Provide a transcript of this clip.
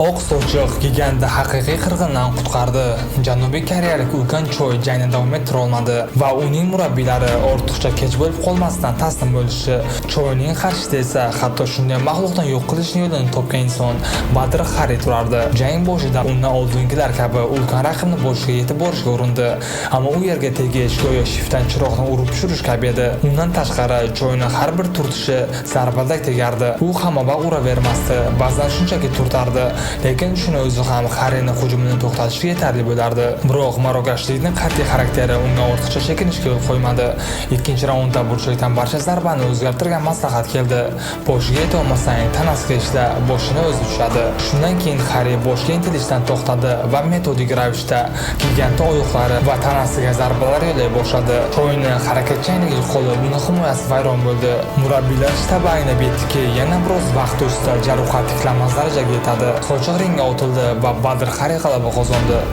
Oq sochiq gigantni haqiqiy qirg'indan qutqardi. Janubiy koreyalik ulkan Choi jangni davom ettira olmadi va uning murabbiylari ortiqcha kech bo'lib qolmasdan taslim bo'lishi. Choining qarshisida esa hatto shunday maxluqdan yo'q qilishning yo'lini topgan inson Badr Hari turardi. Jang boshida undan oldingilar kabi ulkan raqibni boshiga yetib borishga urindi, ammo u yerga tegish go'yo shiftdan chiroqni urib tushirish kabi edi. Undan tashqari Choining har bir turtishi zarbadak tegardi. U hammabaq uravermasdi, ba'zan shunchaki turtardi. Lekin shuni o'zi ham Harining hujumini to'xtatishga yetarli bo'lardi. Biroq marokashlikning qat'iy xarakteri unga ortiqcha chekinishga yo'l qo'ymadi. Ikkinchi raundda burchakdan barcha zarbani o'zgartirgan maslahat keldi. Boshiga yeta olmasang, tanasiga ishla, boshini o'zi tushadi. Shundan keyin Hari boshga intilishdan to'xtadi va metodik ravishda gigantni oyoqlari va tanasiga zarbalar yo'llay boshladi. Choining harakatchanligi qo'li uning himoyasi vayron bo'ldi. Murabbiylar shtabi aynab yetdiki, yana biroz vaqt o'tsa jarohat tiklanmas darajaga yetadi. Sochiq ringga otildi va Badr Hari g'alaba qozondi.